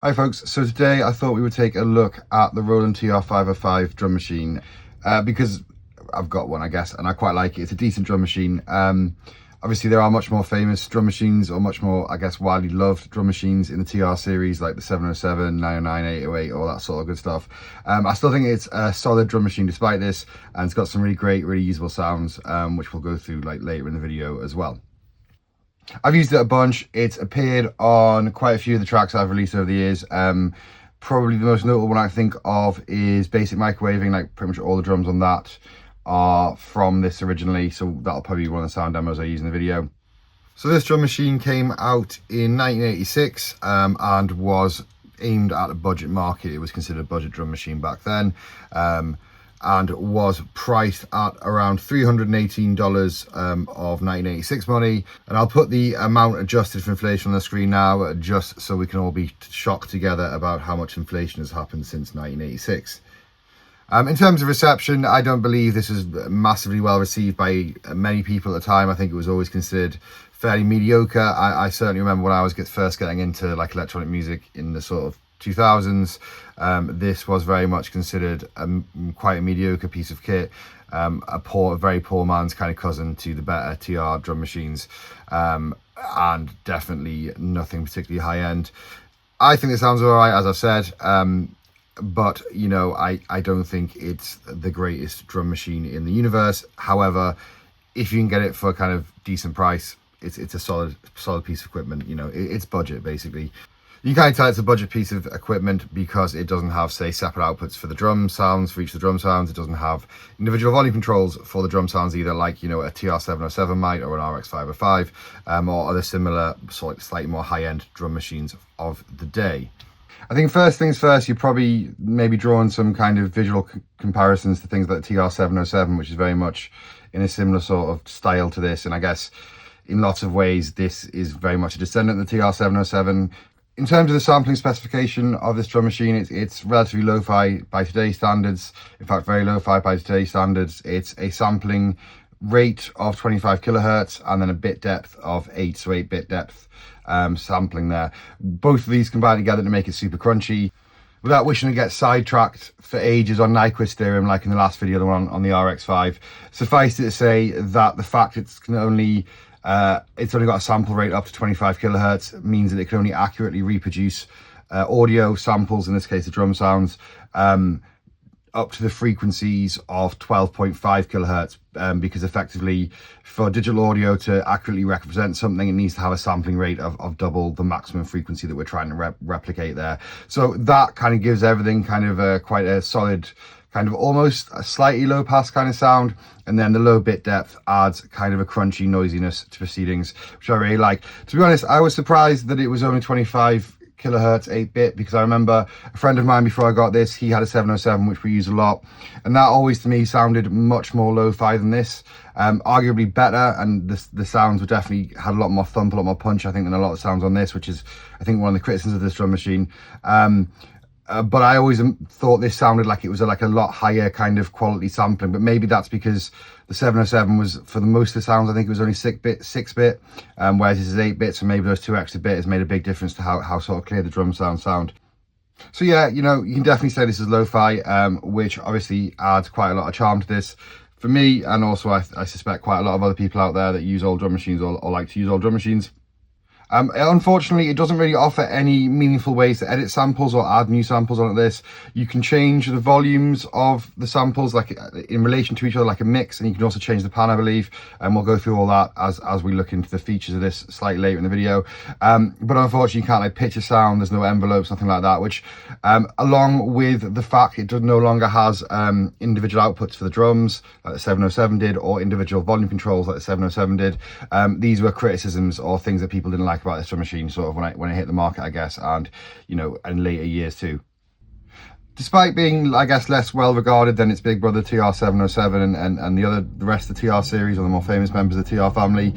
Hi folks, so today I thought we would take a look at the Roland TR-505 drum machine because I've got one, I guess, and I quite like it. It's a decent drum machine. Obviously there are much more famous drum machines, or much more, I guess, widely loved drum machines in the TR series, like the 707, 909, 808, all that sort of good stuff. I still think it's a solid drum machine despite this, and it's got some really great, really usable sounds, which we'll go through like later in the video as well. I've used it a bunch. It's appeared on quite a few of the tracks I've released over the years. Probably the most notable one I think of is Basic Microwaving. Like pretty much all the drums on that are from this originally, so that'll probably be one of the sound demos I use in the video. So this drum machine came out in 1986 and was aimed at a budget market. It was considered a budget drum machine back then. And was priced at around $318 of 1986 money. And I'll put the amount adjusted for inflation on the screen now, just so we can all be shocked together about how much inflation has happened since 1986. In terms of reception, I don't believe this was massively well received by many people at the time. I think it was always considered fairly mediocre. I certainly remember when I was first getting into like electronic music in the sort of 2000s, this was very much considered quite a mediocre piece of kit, a very poor man's kind of cousin to the better TR drum machines, and definitely nothing particularly high end. I think it sounds all right, as I've said, but you know, I don't think it's the greatest drum machine in the universe. However, if you can get it for a kind of decent price, it's a solid piece of equipment. You know, it's budget basically. You can tell it's a budget piece of equipment because it doesn't have, say, separate outputs for the drum sounds, for each of the drum sounds. It doesn't have individual volume controls for the drum sounds either, like, you know, a TR-707 might, or an RX-505, or other similar, slightly more high-end drum machines of the day. I think first things first, you're probably maybe drawing some kind of visual comparisons to things like the TR-707, which is very much in a similar sort of style to this. And I guess in lots of ways, this is very much a descendant of the TR-707. In terms of the sampling specification of this drum machine, it's relatively lo-fi by today's standards. In fact, very lo-fi by today's standards. It's a sampling rate of 25 kilohertz and then a bit depth of 8, so 8-bit depth sampling there. Both of these combine together to make it super crunchy. Without wishing to get sidetracked for ages on Nyquist theorem, like in the last video, the one on the RX-5, suffice it to say that the fact it's only got a sample rate up to 25 kilohertz means that it can only accurately reproduce audio samples, in this case the drum sounds, up to the frequencies of 12.5 kilohertz, because effectively for digital audio to accurately represent something, it needs to have a sampling rate of double the maximum frequency that we're trying to replicate there. So that kind of gives everything kind of quite a solid, kind of almost a slightly low pass kind of sound, and then the low bit depth adds kind of a crunchy noisiness to proceedings, which I really like. To be honest, I was surprised that it was only 25 kilohertz 8-bit, because I remember a friend of mine before I got this, he had a 707 which we use a lot, and that always to me sounded much more lo-fi than this, arguably better, and the sounds were definitely had a lot more thump, a lot more punch, I think, than a lot of sounds on this, which is I think one of the criticisms of this drum machine. But I always thought this sounded like it was like a lot higher kind of quality sampling, but maybe that's because the 707 was, for the most of the sounds, I think it was only 6-bit, whereas this is 8-bit, so maybe those 2 extra bits made a big difference to how sort of clear the drum sound. So yeah, you know, you can definitely say this is lo-fi, which obviously adds quite a lot of charm to this for me, and also I suspect quite a lot of other people out there that use old drum machines or like to use old drum machines. Unfortunately, it doesn't really offer any meaningful ways to edit samples or add new samples onto this. You can change the volumes of the samples like in relation to each other, like a mix, and you can also change the pan, I believe, and we'll go through all that as we look into the features of this slightly later in the video. But unfortunately, you can't like pitch a sound, there's no envelopes, nothing like that, which along with the fact it no longer has individual outputs for the drums like the 707 did, or individual volume controls like the 707 did. These were criticisms or things that people didn't like about this drum machine sort of when it hit the market, I guess, and you know, in later years too. Despite being, I guess, less well regarded than its big brother TR-707 and the rest of the TR series, or the more famous members of the TR family,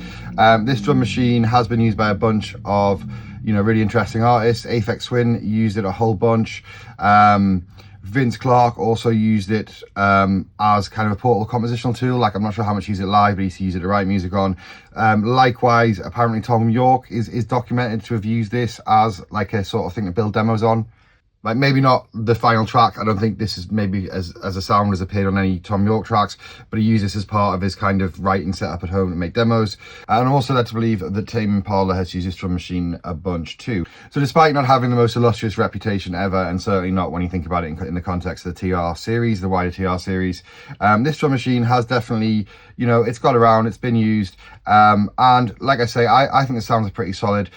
this drum machine has been used by a bunch of, you know, really interesting artists. Aphex Twin used it a whole bunch. Clarke also used it as kind of a portable compositional tool. Like, I'm not sure how much he used it live, but he used to use it to write music on. Likewise, apparently Thom Yorke is documented to have used this as like a sort of thing to build demos on. Like, maybe not the final track. I don't think this is maybe as a sound has appeared on any Thom Yorke tracks, but he used this as part of his kind of writing setup at home to make demos. And I'm also led to believe that Tame Impala has used this drum machine a bunch too. So despite not having the most illustrious reputation ever, and certainly not when you think about it in the context of the TR series, the wider TR series, this drum machine has definitely, you know, it's got around, it's been used. And like I say, I think the sounds are pretty solid.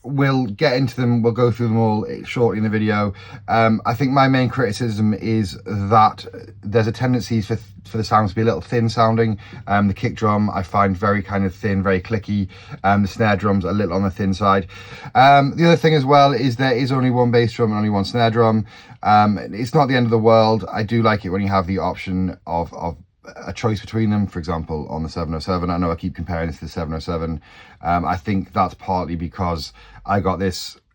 We'll get into them, we'll go through them all shortly in the video. I think my main criticism is that there's a tendency for the sounds to be a little thin sounding. The kick drum I find very kind of thin, very clicky. The snare drums are a little on the thin side. The other thing as well is there is only one bass drum and only one snare drum. It's not the end of the world. I do like it when you have the option of a choice between them. For example, on the 707, I know I keep comparing this to the 707. I think that's partly because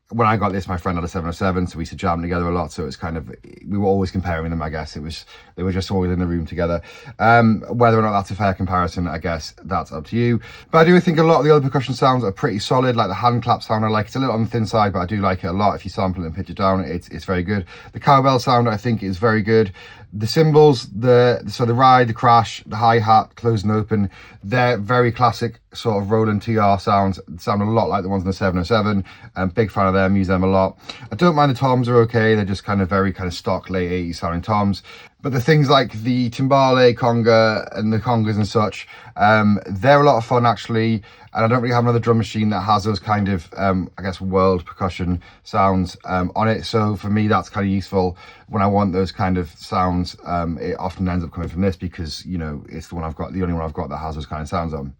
when I got this, my friend had a 707, so we used to jam together a lot. So it's kind of, we were always comparing them, I guess. They were just always in the room together. Whether or not that's a fair comparison, I guess that's up to you. But I do think a lot of the other percussion sounds are pretty solid. Like the hand clap sound, I like. It's a little on the thin side, but I do like it a lot. If you sample it and pitch it down, it's very good. The cowbell sound, I think, is very good. The cymbals, the ride, the crash, the hi-hat, closed and open, they're very classic sort of Roland TR sounds. Sound a lot like the ones in the 707. Big fan of them, use them a lot. I don't mind the toms, are okay. They're just kind of very kind of stock late 80s sounding toms. But the things like the timbale conga and the congas and such, they're a lot of fun actually. And I don't really have another drum machine that has those kind of, I guess, world percussion sounds on it. So for me, that's kind of useful when I want those kind of sounds. It often ends up coming from this because, you know, it's the only one I've got that has those kind of sounds on.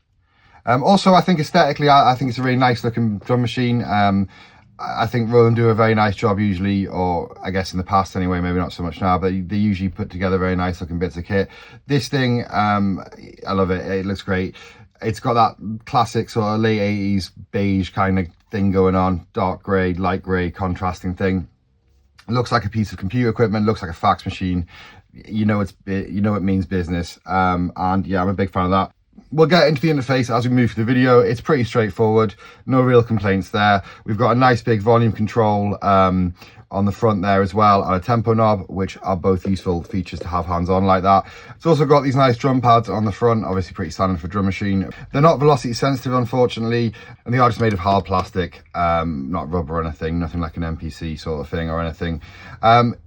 Also, I think aesthetically, I think it's a really nice looking drum machine. I think Roland do a very nice job usually, or I guess in the past anyway, maybe not so much now, but they usually put together very nice looking bits of kit. This thing, I love it. It looks great. It's got that classic sort of late 80s beige kind of thing going on, dark grey, light grey, contrasting thing. It looks like a piece of computer equipment, looks like a fax machine. You know it means business. And yeah, I'm a big fan of that. We'll get into the interface as we move through the video. It's pretty straightforward, no real complaints there. We've got a nice big volume control on the front there as well, and a tempo knob, which are both useful features to have hands on like that. It's also got these nice drum pads on the front, obviously pretty standard for drum machine. They're not velocity sensitive, unfortunately, and they are just made of hard plastic, not rubber or anything, nothing like an MPC sort of thing or anything.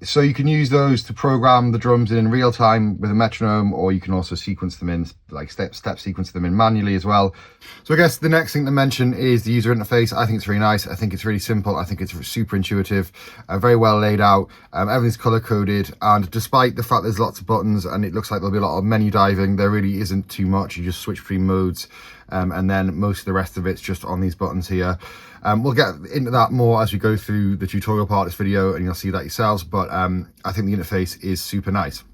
So you can use those to program the drums in real time with a metronome, or you can also sequence them in, like step sequence them in manually as well. So I guess the next thing to mention is the user interface. I think it's really nice. I think it's really simple. I think it's super intuitive, very well laid out. Everything's color coded, and despite the fact there's lots of buttons and it looks like there'll be a lot of menu diving, there really isn't too much. You just switch between modes, and then most of the rest of it's just on these buttons here. We'll get into that more as we go through the tutorial part of this video, and you'll see that yourselves, but I think the interface is super nice.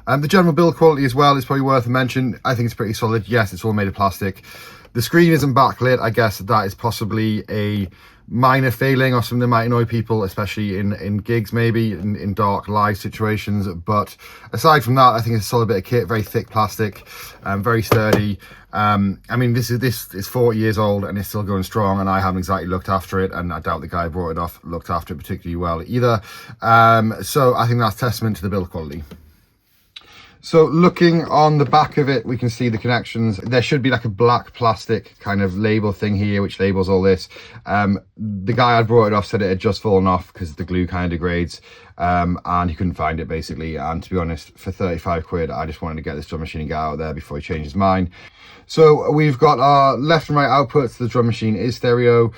The general build quality as well is probably worth a mention. I think it's pretty solid. Yes, it's all made of plastic. The screen isn't backlit. I guess that is possibly a minor failing or something that might annoy people, especially in gigs, maybe in dark live situations. But aside from that, I think it's a solid bit of kit, very thick plastic, very sturdy. I mean, this is 40 years old and it's still going strong, and I haven't exactly looked after it, and I doubt the guy who brought it off looked after it particularly well either. So I think that's testament to the build quality. So looking on the back of it, we can see the connections. There should be like a black plastic kind of label thing here, which labels all this. The guy I brought it off said it had just fallen off because the glue kind of degrades, and he couldn't find it basically. And to be honest, for 35 quid, I just wanted to get this drum machine and get out of there before he changed his mind. So we've got our left and right outputs. The drum machine is stereo.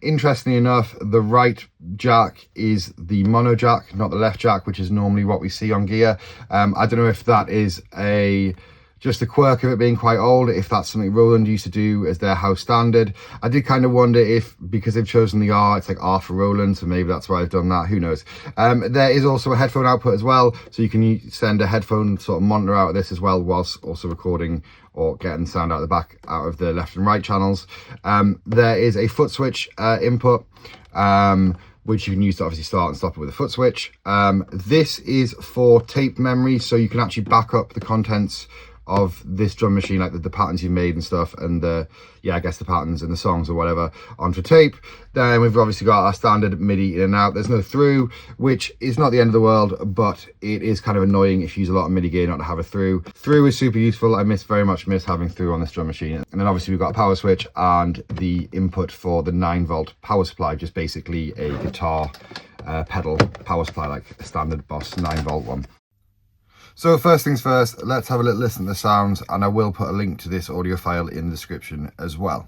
Interestingly enough, the right jack is the mono jack, not the left jack, which is normally what we see on gear. I don't know if that is just a quirk of it being quite old, if that's something Roland used to do as their house standard. I did kind of wonder if, because they've chosen the R, it's like R for Roland, so maybe that's why they've done that, who knows. There is also a headphone output as well, so you can send a headphone sort of monitor out of this as well, whilst also recording or getting sound out the back out of the left and right channels. There is a foot switch input. which you can use to obviously start and stop it with a foot switch. This is for tape memory, so you can actually back up the contents of this drum machine, like the patterns you've made and stuff, and the I guess the patterns and the songs or whatever onto tape. Then we've obviously got our standard MIDI in and out. There's no through, which is not the end of the world, but it is kind of annoying if you use a lot of MIDI gear not to have a through. Through is super useful. I very much miss having through on this drum machine. And then obviously we've got a power switch and the input for the 9-volt power supply, which is basically a guitar pedal power supply, like a standard Boss 9-volt one. So first things first, let's have a little listen to the sounds, and I will put a link to this audio file in the description as well.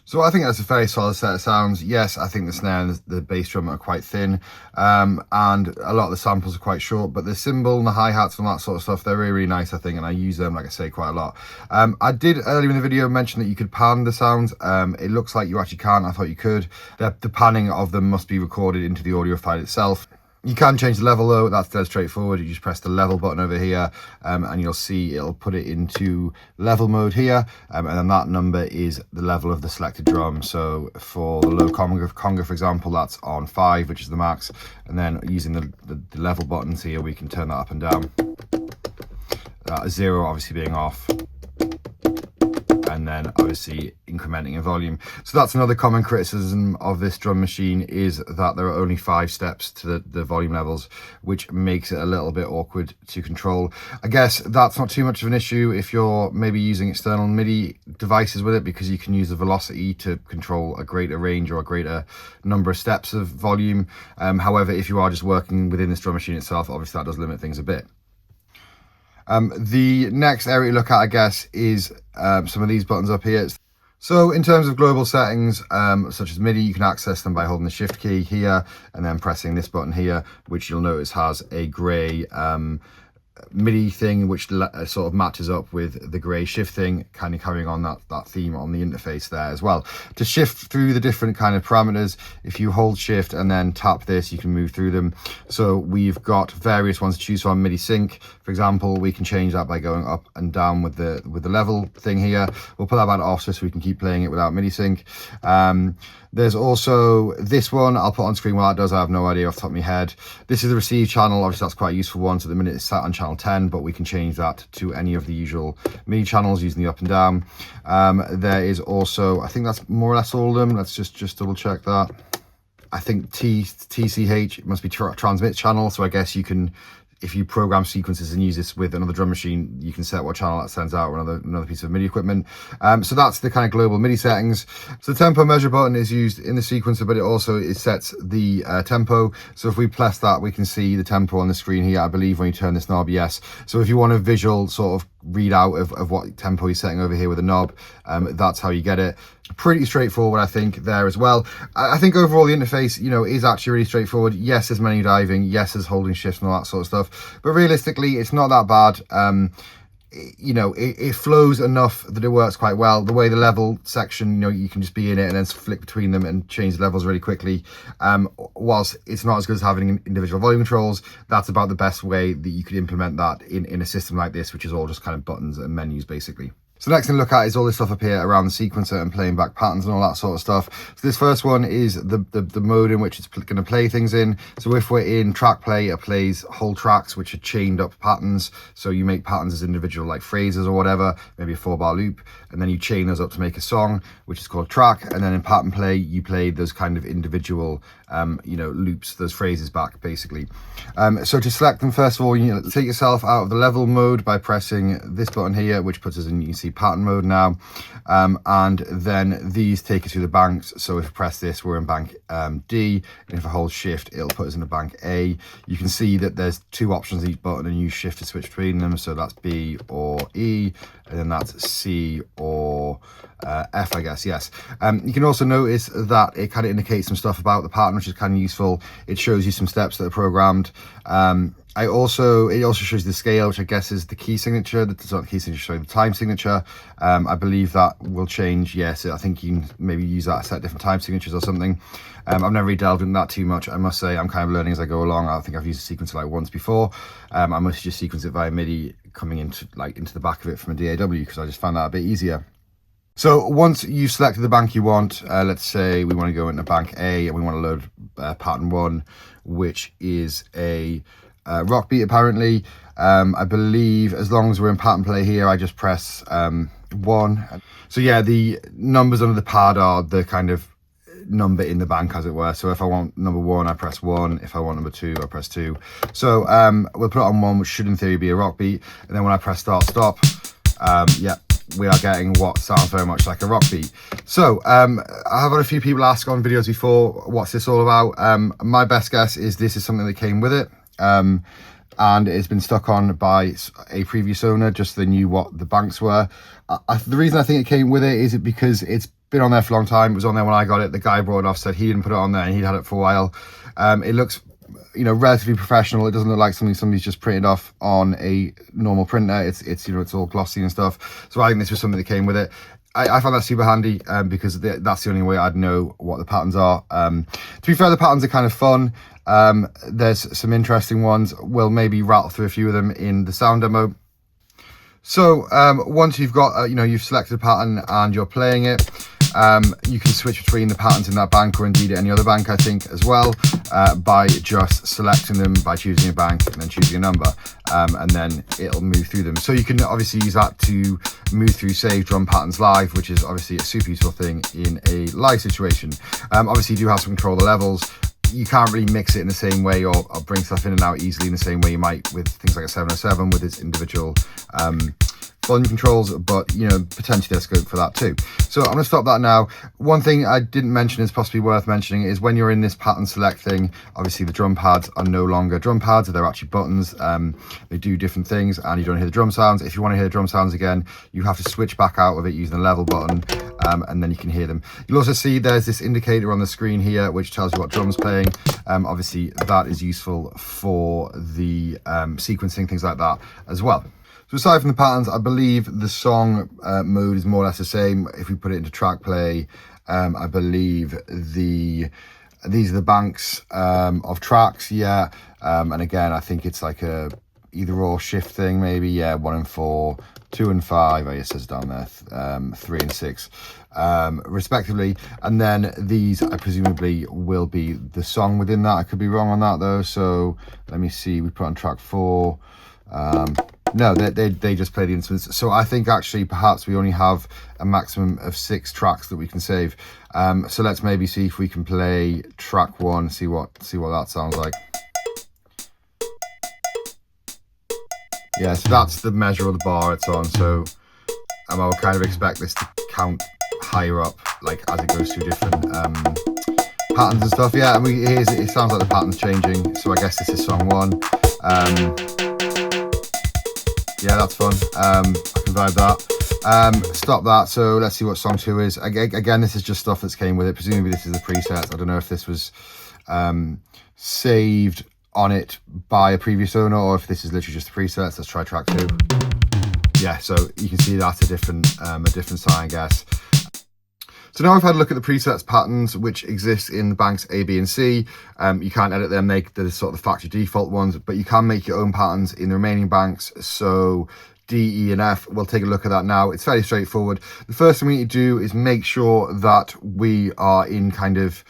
So I think that's a very solid set of sounds. Yes, I think the snare and the bass drum are quite thin, and a lot of the samples are quite short, but the cymbal and the hi-hats and that sort of stuff, they're really, really nice, I think, and I use them, like I say, quite a lot. I did earlier in the video mention that you could pan the sounds. It looks like you actually can't. I thought you could. The panning of them must be recorded into the audio file itself. You can change the level though, that's dead straightforward. You just press the level button over here, and you'll see it'll put it into level mode here, and then that number is the level of the selected drum. So for the low conga, for example, that's on 5, which is the max, and then using the level buttons here, we can turn that up and down. 0 obviously being off, and then obviously incrementing in volume. So that's another common criticism of this drum machine, is that there are only 5 steps to the volume levels, which makes it a little bit awkward to control. I guess that's not too much of an issue if you're maybe using external MIDI devices with it, because you can use the velocity to control a greater range or a greater number of steps of volume. However, if you are just working within this drum machine itself, obviously that does limit things a bit. The next area to look at, I guess, is some of these buttons up here. So in terms of global settings, such as MIDI, you can access them by holding the shift key here and then pressing this button here, which you'll notice has a grey MIDI thing, which sort of matches up with the grey shift thing, kind of carrying on that theme on the interface there as well. To shift through the different kind of parameters, if you hold shift and then tap this, you can move through them. So we've got various ones to choose from. MIDI sync, for example, we can change that by going up and down with the level thing here. We'll put that back off so we can keep playing it without MIDI sync. There's also this one I'll put on screen while that does. I have no idea off the top of my head. This is the receive channel. Obviously that's quite a useful one. So at the minute it's sat on channel 10, but we can change that to any of the usual MIDI channels using the up and down. There is also, I think that's more or less all of them. Let's just double check that. I think TCH must be transmit channel. So I guess you can, if you program sequences and use this with another drum machine, you can set what channel that sends out, or another piece of MIDI equipment. So that's the kind of global MIDI settings. So the tempo measure button is used in the sequencer, but it sets the tempo. So if we press that, we can see the tempo on the screen here, I believe, when you turn this knob, yes. So if you want a visual sort of readout of what tempo you're setting over here with a knob, that's how you get it. Pretty straightforward, I think, there as well. I think overall the interface, is actually really straightforward. Yes, there's menu diving. Yes, there's holding shifts and all that sort of stuff. But realistically, it's not that bad. It flows enough that it works quite well. The way the level section, you can just be in it and then flick between them and change the levels really quickly. Whilst it's not as good as having individual volume controls, that's about the best way that you could implement that in a system like this, which is all just kind of buttons and menus, basically. So next thing to look at is all this stuff up here around the sequencer and playing back patterns and all that sort of stuff. So this first one is the mode in which it's going to play things in. So if we're in track play, it plays whole tracks, which are chained up patterns. So you make patterns as individual like phrases or whatever, maybe a 4-bar loop, and then you chain those up to make a song, which is called track. And then in pattern play, you play those kind of individual loops, those phrases back, basically. So to select them, first of all, take yourself out of the level mode by pressing this button here, which puts us in, you can see, pattern mode now, and then these take us through the banks. So if we press this, we're in bank D, and if I hold shift, it'll put us in the bank A. You can see that there's 2 options each button, and use shift to switch between them. So that's B or E, and then that's C or F, I guess. Yes. You can also notice that it kind of indicates some stuff about the pattern, which is kind of useful. It shows you some steps that are programmed. it also shows the scale, which I guess is the key signature. That's not the key signature, sorry, the time signature. I believe that will change. Yes, I think you can maybe use that to set different time signatures or something. I've never really delved into that too much, I must say. I'm kind of learning as I go along. I think I've used a sequencer like once before. I mostly just sequence it via MIDI coming into the back of it from a DAW, because I just found that a bit easier. So once you've selected the bank you want, let's say we want to go into bank A and we want to load pattern 1, which is a rock beat apparently. I believe as long as we're in pattern play here, I just press 1. So yeah, the numbers under the pad are the kind of number in the bank, as it were. So if I want number 1, I press 1. If I want number 2, I press 2. So we'll put it on 1, which should in theory be a rock beat. And then when I press start stop, yeah, we are getting what sounds very much like a rock beat. So I have had a few people ask on videos before, what's this all about? My best guess is this is something that came with it. And it's been stuck on by a previous owner, just so they knew what the banks were. The reason I think it came with it is because it's been on there for a long time. It was on there when I got it. The guy brought it off, said he didn't put it on there and he'd had it for a while. It looks, you know, relatively professional. It doesn't look like somebody's just printed off on a normal printer. It's you know, it's all glossy and stuff. So I think this was something that came with it. I found that super handy because that's the only way I'd know what the patterns are. To be fair, the patterns are kind of fun. There's some interesting ones. We'll maybe rattle through a few of them in the sound demo. So once you've got, you know, you've selected a pattern and you're playing it, you can switch between the patterns in that bank or indeed any other bank, I think, as well, by just selecting them by choosing a bank and then choosing a number, and then it'll move through them. So you can obviously use that to move through, say, drum patterns live, which is obviously a super useful thing in a live situation. Obviously you do have to control the levels. You can't really mix it in the same way or bring stuff in and out easily in the same way you might with things like a 707 with its individual volume controls, but you know, potentially there's scope for that too. So I'm going to stop that now. One thing I didn't mention is possibly worth mentioning is when you're in this pattern select thing, obviously the drum pads are no longer drum pads, they're actually buttons. They do different things and you don't hear the drum sounds. If you want to hear the drum sounds again, you have to switch back out of it using the level button, and then you can hear them. You'll also see there's this indicator on the screen here which tells you what drum's playing. Obviously that is useful for the sequencing, things like that as well. So aside from the patterns, I believe the song mode is more or less the same. If we put it into track play, I believe these are the banks of tracks, yeah. And again, I think it's like a either or shift thing, maybe, yeah, 1 and 4, 2 and 5, I guess it says down there, 3 and 6, respectively. And then these, I presumably, will be the song within that. I could be wrong on that though. So let me see, we put on track 4. No, they just play the instruments. So I think actually perhaps we only have a maximum of 6 tracks that we can save. So let's maybe see if we can play track 1, see what that sounds like. Yeah, so that's the measure of the bar it's on. So I would kind of expect this to count higher up, like as it goes through different patterns and stuff. Yeah, and it sounds like the pattern's changing. So I guess this is song 1. Yeah, that's fun. I can vibe that. Stop that. So let's see what song 2 is. Again, this is just stuff that's came with it. Presumably this is the preset. I don't know if this was saved on it by a previous owner or if this is literally just the presets. Let's try track 2. Yeah, so you can see that's a different sign, I guess. So now I've had a look at the presets patterns which exist in the banks A, B and C. You can't edit them, they're sort of the factory default ones, but you can make your own patterns in the remaining banks. So D, E and F, we'll take a look at that now. It's fairly straightforward. The first thing we need to do is make sure that we are in kind of,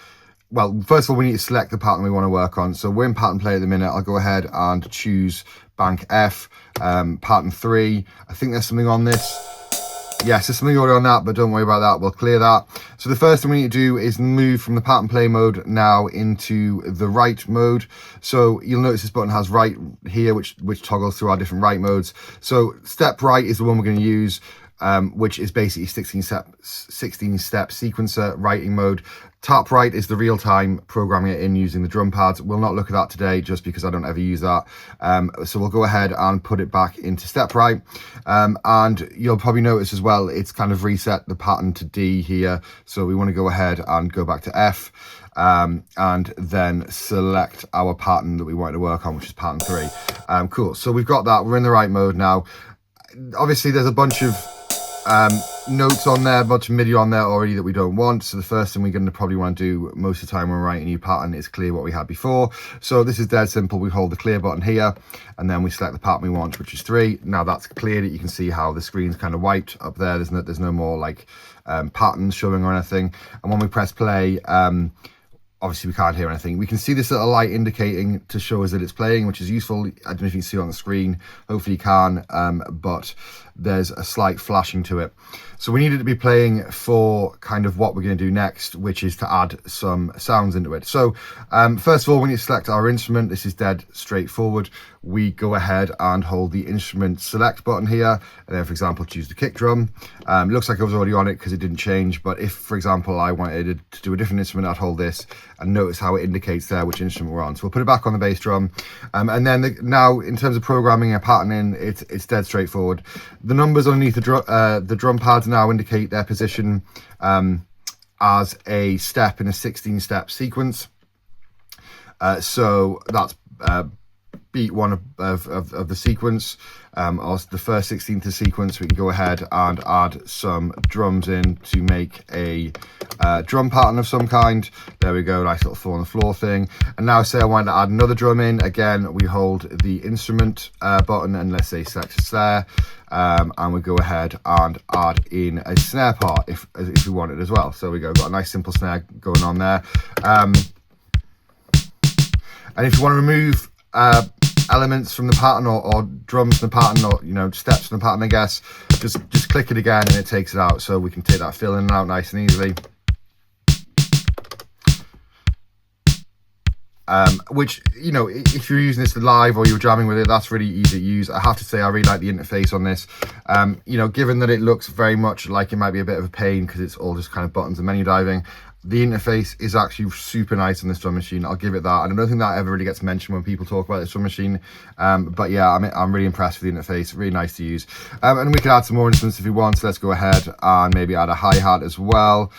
well, first of all, we need to select the pattern we want to work on. So we're in pattern play at the minute. I'll go ahead and choose bank F, pattern 3. I think there's something on this. Yes, there's something already on that, but don't worry about that. We'll clear that. So the first thing we need to do is move from the pattern play mode now into the write mode. So you'll notice this button has write here, which toggles through our different write modes. So step right is the one we're going to use. which is basically 16-step sequencer writing mode. Tap write is the real-time programming it in using the drum pads. We'll not look at that today just because I don't ever use that. So we'll go ahead and put it back into step right. And you'll probably notice as well, it's kind of reset the pattern to D here. So we want to go ahead and go back to F. And then select our pattern that we wanted to work on, which is pattern 3. Cool, so we've got that, we're in the right mode now. Obviously there's a bunch of notes on there, a bunch of MIDI on there already that we don't want. So the first thing we're going to probably want to do most of the time when we're writing a new pattern is clear what we had before. So this is dead simple. We hold the clear button here and then we select the pattern we want, which is 3. Now that's cleared. You can see how the screen's kind of wiped up there. There's no more like patterns showing or anything. And when we press play, obviously we can't hear anything. We can see this little light indicating to show us that it's playing, which is useful. I don't know if you can see it on the screen. Hopefully you can, but there's a slight flashing to it. So we need it to be playing for kind of what we're going to do next, which is to add some sounds into it. So first of all, when you select our instrument, this is dead straightforward. We go ahead and hold the instrument select button here, and then for example choose the kick drum. Looks like I was already on it because it didn't change, but if for example I wanted to do a different instrument, I'd hold this and notice how it indicates there which instrument we're on. So we'll put it back on the bass drum, and then now in terms of programming a pattern in, it's dead straightforward. The numbers underneath the drum pads now indicate their position as a step in a 16-step sequence. So that's beat 1 of the sequence, or the first 16th of sequence. We can go ahead and add some drums in to make a drum pattern of some kind. There we go, nice little 4 on the floor thing. And now say I wanted to add another drum in. Again, we hold the instrument button and let's say select a snare, and we go ahead and add in a snare part if we want it as well. So we go, got a nice simple snare going on there. And if you want to remove elements from the pattern or drums from the pattern, or steps from the pattern, I guess, just click it again and it takes it out. So we can take that fill in and out nice and easily. Which, if you're using this live or you're jamming with it, that's really easy to use. I have to say I really like the interface on this. Given that it looks very much like it might be a bit of a pain because it's all just kind of buttons and menu diving, the interface is actually super nice on this drum machine. I'll give it that. And I don't think that ever really gets mentioned when people talk about this drum machine. But yeah, I'm really impressed with the interface. Really nice to use. And we can add some more instruments if you want. So let's go ahead and maybe add a hi-hat as well.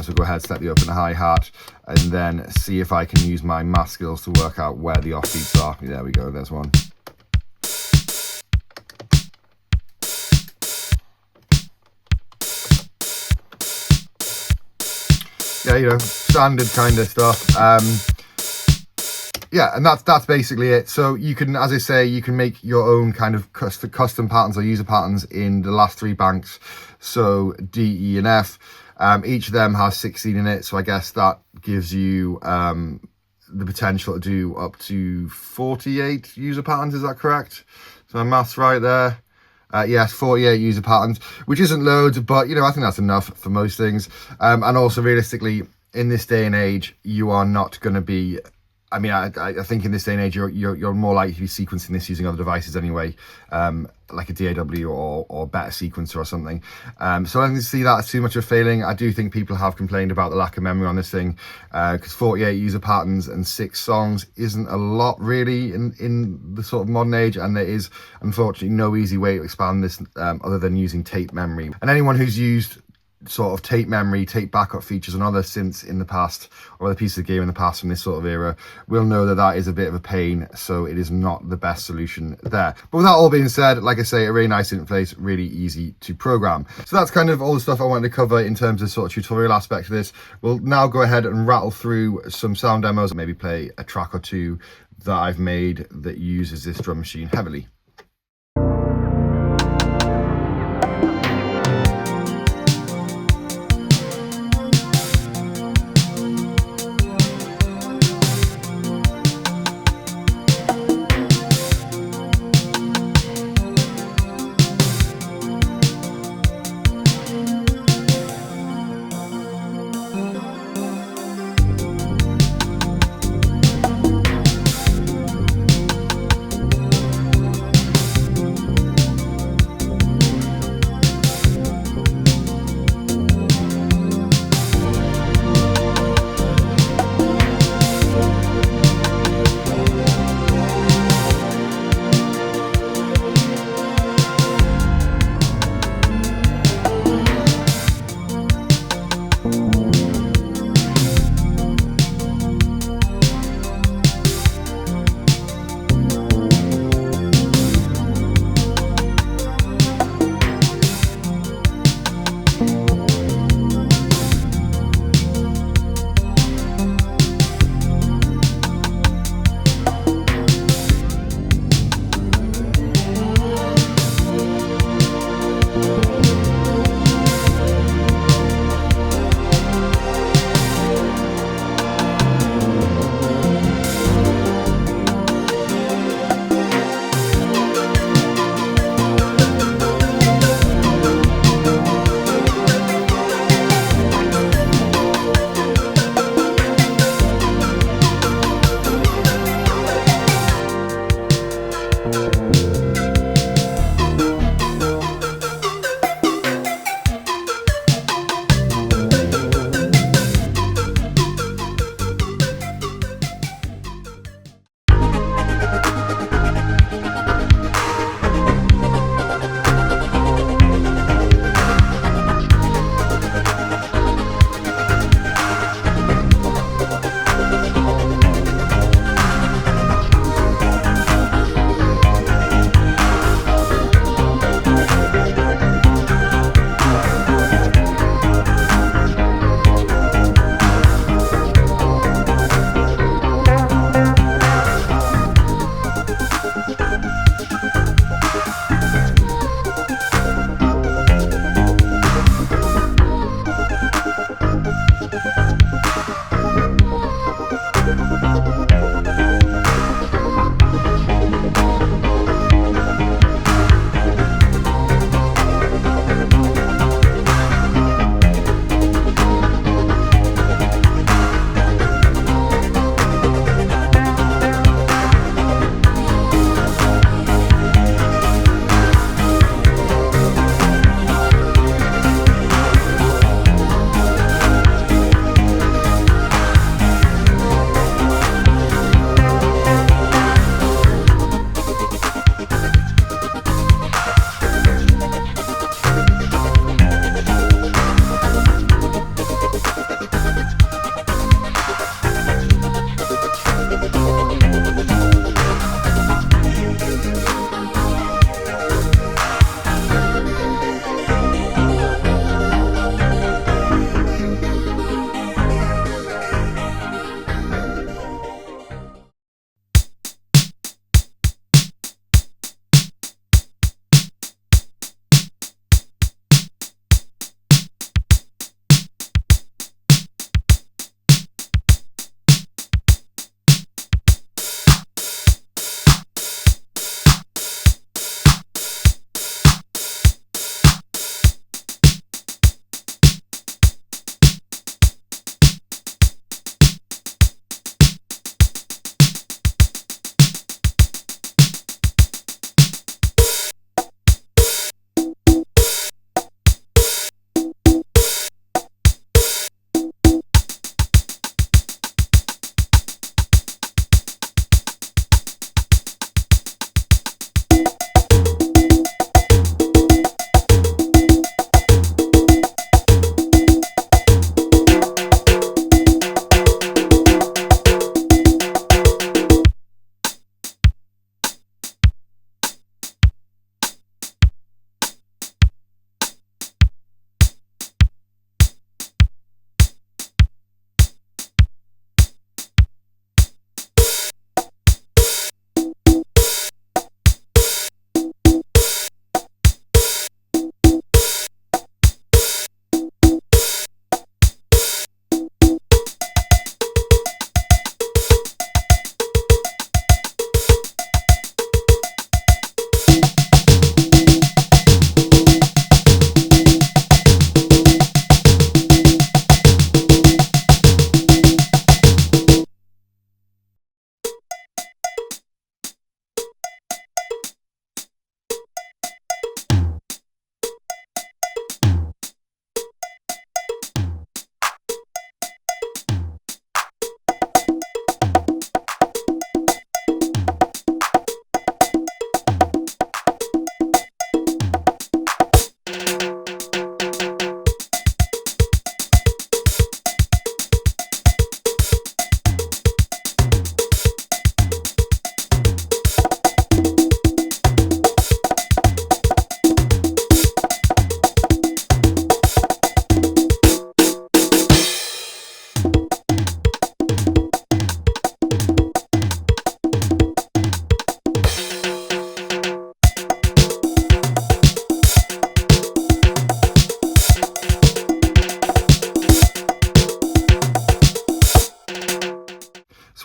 So go ahead, set the up in the hi-hat, and then see if I can use my math skills to work out where the offbeats are. There we go, there's one. Yeah, standard kind of stuff. Yeah, and that's basically it. So you can, as I say, you can make your own kind of custom patterns or user patterns in the last 3 banks. So D, E, and F. Each of them has 16 in it. So I guess that gives you the potential to do up to 48 user patterns. Is that correct? So my math's right there. Yes, 48 user patterns, which isn't loads, but I think that's enough for most things. And also realistically, in this day and age, you are not going to be, I think in this day and age, you're more likely to be sequencing this using other devices anyway, like a DAW or better sequencer or something. So I don't see that as too much of a failing. I do think people have complained about the lack of memory on this thing, because 48 user patterns and 6 songs isn't a lot really in the sort of modern age, and there is unfortunately no easy way to expand this other than using tape memory. And anyone who's used sort of tape memory, tape backup features and other synths in the past, or other pieces of gear in the past from this sort of era, will know that that is a bit of a pain. So it is not the best solution there. But with that all being said, like I say, a really nice interface, really easy to program. So that's kind of all the stuff I wanted to cover in terms of sort of tutorial aspect of this. We'll now go ahead and rattle through some sound demos, maybe play a track or two that I've made that uses this drum machine heavily.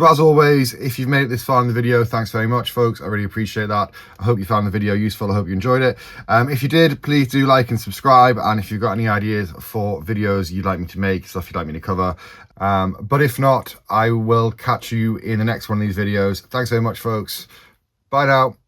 So as always, if you've made it this far in the video, thanks very much, folks. I really appreciate that. I hope you found the video useful. I hope you enjoyed it. If you did, please do like and subscribe. And if you've got any ideas for videos you'd like me to make, stuff you'd like me to cover. But if not, I will catch you in the next one of these videos. Thanks very much, folks. Bye now.